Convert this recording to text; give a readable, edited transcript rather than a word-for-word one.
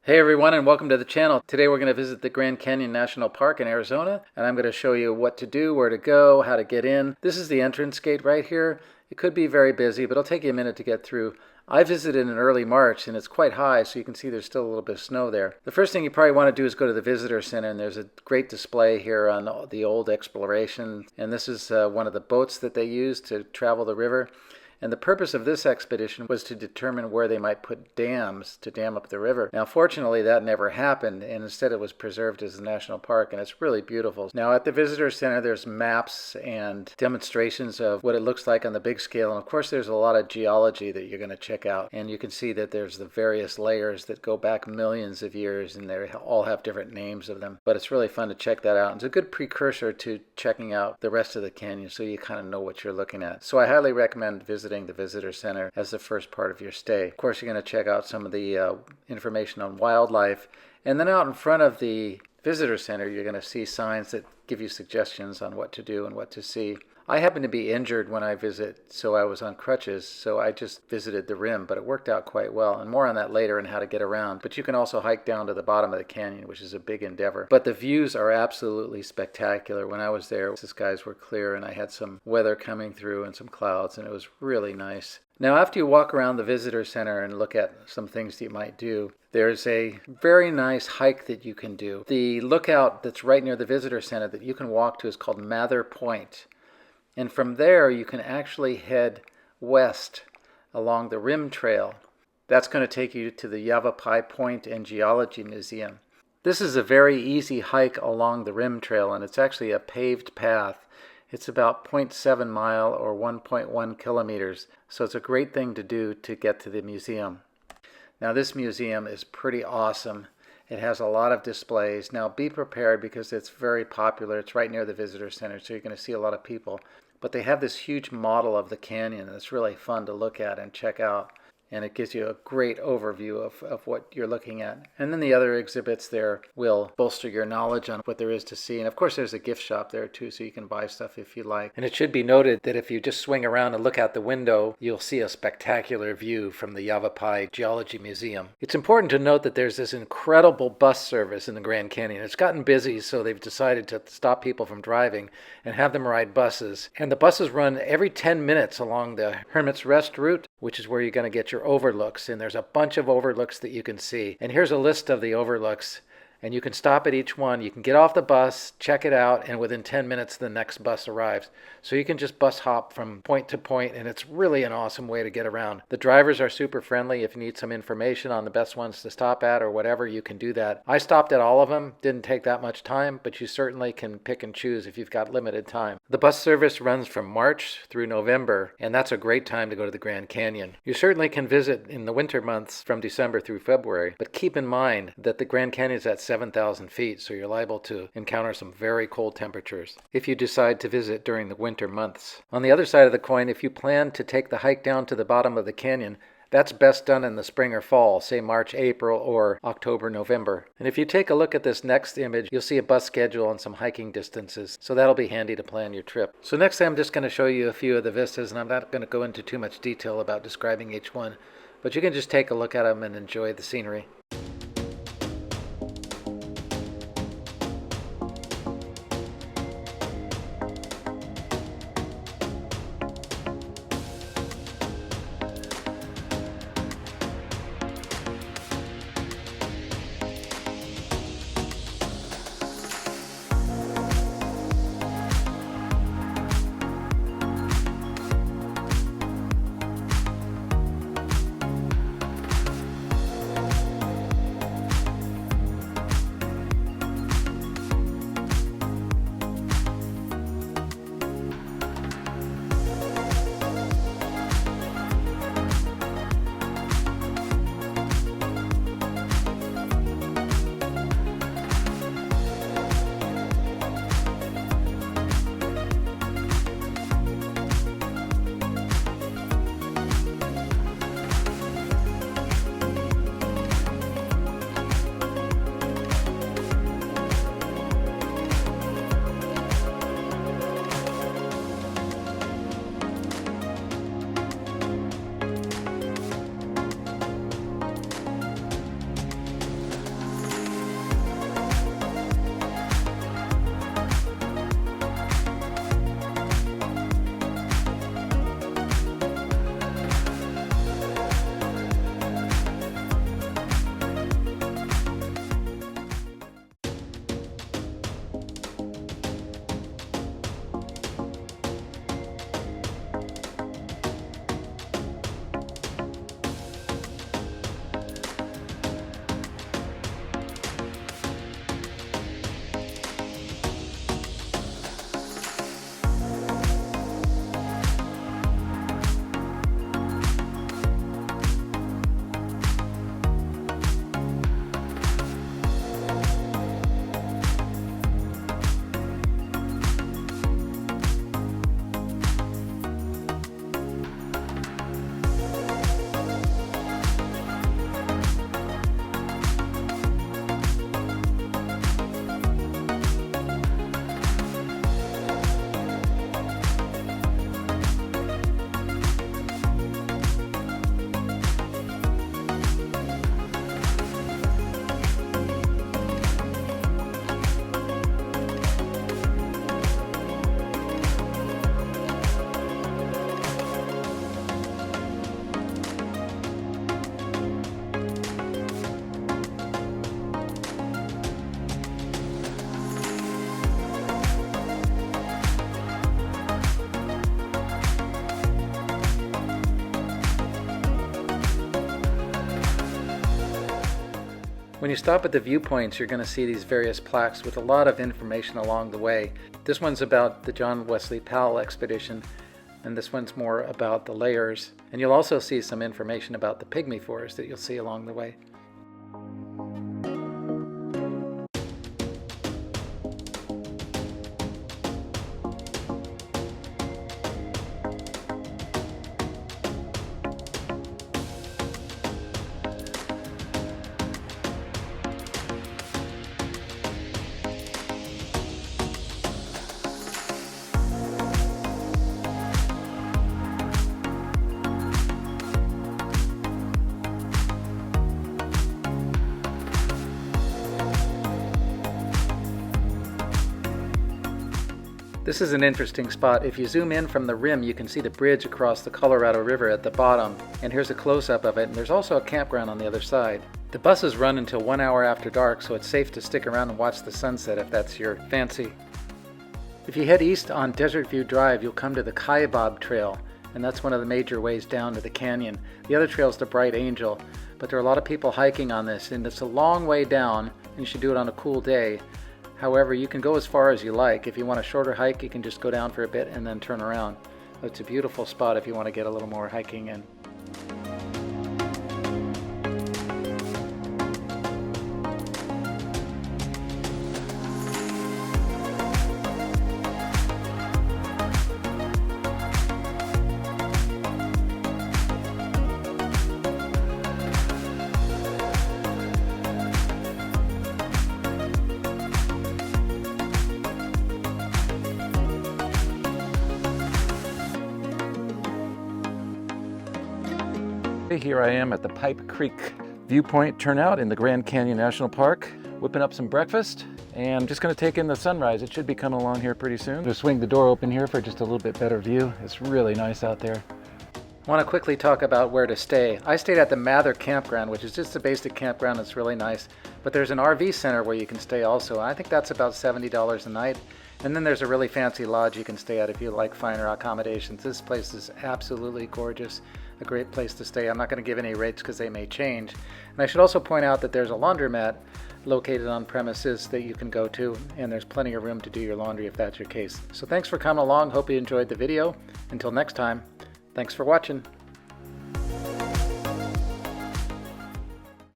Hey everyone, and welcome to the channel. Today we're going to visit the Grand Canyon National Park in Arizona, and I'm going to show you what to do, where to go, how to get in. This is the entrance gate right here. It could be very busy, but it'll take you a minute to get through. I visited in early March and it's quite high, so you can see there's still a little bit of snow there. The first thing you probably want to do is go to the visitor center, and there's a great display here on the old exploration, and this is one of the boats that they used to travel the river. And the purpose of this expedition was to determine where they might put dams to dam up the river. Now, fortunately, that never happened, and instead it was preserved as a national park, and it's really beautiful. Now, at the visitor center, there's maps and demonstrations of what it looks like on the big scale, and of course, there's a lot of geology that you're going to check out, and you can see that there's the various layers that go back millions of years, and they all have different names of them. But it's really fun to check that out. It's a good precursor to checking out the rest of the canyon, so you kind of know what you're looking at. So I highly recommend visiting the visitor center as the first part of your stay. Of course, you're going to check out some of the information on wildlife, and then out in front of the visitor center you're going to see signs that give you suggestions on what to do and what to see. I happen to be injured when I visit, so I was on crutches, so I just visited the rim, but it worked out quite well, and more on that later and how to get around. But you can also hike down to the bottom of the canyon, which is a big endeavor. But the views are absolutely spectacular. When I was there, the skies were clear, and I had some weather coming through and some clouds, and it was really nice. Now, after you walk around the visitor center and look at some things that you might do, there's a very nice hike that you can do. The lookout that's right near the visitor center that you can walk to is called Mather Point. And from there, you can actually head west along the rim trail. That's going to take you to the Yavapai Point and Geology Museum. This is a very easy hike along the rim trail, and it's actually a paved path. It's about 0.7 mile or 1.1 kilometers, so it's a great thing to do to get to the museum. Now, this museum is pretty awesome. It has a lot of displays. Now, be prepared because it's very popular. It's right near the visitor center, so you're going to see a lot of people. But they have this huge model of the canyon, and it's really fun to look at and check out. And it gives you a great overview of what you're looking at. And then the other exhibits there will bolster your knowledge on what there is to see. And of course, there's a gift shop there too, so you can buy stuff if you like. And it should be noted that if you just swing around and look out the window, you'll see a spectacular view from the Yavapai Geological Museum. It's important to note that there's this incredible bus service in the Grand Canyon. It's gotten busy, so they've decided to stop people from driving and have them ride buses. And the buses run every 10 minutes along the Hermit's Rest route, which is where you're going to get your overlooks, and there's a bunch of overlooks that you can see. And here's a list of the overlooks, and you can stop at each one. You can get off the bus, check it out, and within 10 minutes the next bus arrives. So you can just bus hop from point to point, and it's really an awesome way to get around. The drivers are super friendly. If you need some information on the best ones to stop at or whatever, you can do that. I stopped at all of them. Didn't take that much time, but you certainly can pick and choose if you've got limited time. The bus service runs from March through November, and that's a great time to go to the Grand Canyon. You certainly can visit in the winter months from December through February, but keep in mind that the Grand Canyon is at 7,000 feet, so you're liable to encounter some very cold temperatures if you decide to visit during the winter months. On the other side of the coin, if you plan to take the hike down to the bottom of the canyon, that's best done in the spring or fall, say March, April, or October, November. And if you take a look at this next image, you'll see a bus schedule and some hiking distances, so that'll be handy to plan your trip. So next I'm just going to show you a few of the vistas, and I'm not going to go into too much detail about describing each one, but you can just take a look at them and enjoy the scenery. When you stop at the viewpoints, you're going to see these various plaques with a lot of information along the way. This one's about the John Wesley Powell expedition, and this one's more about the layers. And you'll also see some information about the pygmy forest that you'll see along the way. This is an interesting spot. If you zoom in from the rim, you can see the bridge across the Colorado River at the bottom. And here's a close-up of it. And there's also a campground on the other side. The buses run until 1 hour after dark, so it's safe to stick around and watch the sunset if that's your fancy. If you head east on Desert View Drive, you'll come to the Kaibab Trail, and that's one of the major ways down to the canyon. The other trail is the Bright Angel, but there are a lot of people hiking on this, and it's a long way down, and you should do it on a cool day. However, you can go as far as you like. If you want a shorter hike, you can just go down for a bit and then turn around. It's a beautiful spot if you want to get a little more hiking in. Here I am at the Pipe Creek viewpoint turnout in the Grand Canyon National Park, whipping up some breakfast, and I'm just going to take in the sunrise. It should be coming along here pretty soon. Just swing the door open here for just a little bit better view. It's really nice out there. I want to quickly talk about where to stay. I stayed at the Mather Campground, which is just a basic campground. It's really nice, but there's an RV center where you can stay also. I think that's about $70 a night. And then there's a really fancy lodge you can stay at if you like finer accommodations. This place is absolutely gorgeous, a great place to stay. I'm not going to give any rates because they may change. And I should also point out that there's a laundromat located on premises that you can go to, and there's plenty of room to do your laundry if that's your case. So thanks for coming along. Hope you enjoyed the video. Until next time, thanks for watching.